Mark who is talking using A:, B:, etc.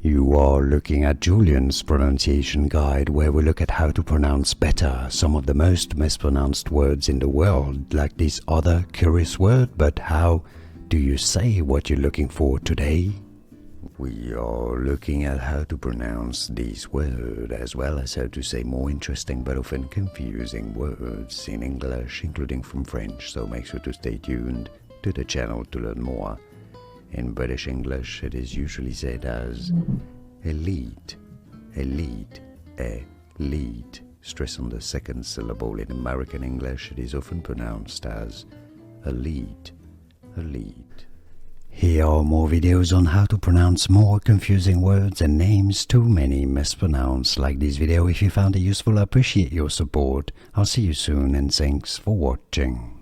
A: You are looking at Julian's pronunciation guide, where we look at how to pronounce better some of the most mispronounced words in the world, like this other curious word. But how do you say what you're looking for today? We are looking at how to pronounce this word, as well as how to say more interesting but often confusing words in English, including from French, so make sure to stay tuned to the channel to learn more. In British English, it is usually said as elite, elite, elite. Stress on the second syllable. In American English, it is often pronounced as elite, elite. Here are more videos on how to pronounce more confusing words and names too many mispronounced. Like this video if you found it useful. I appreciate your support. I'll see you soon and thanks for watching.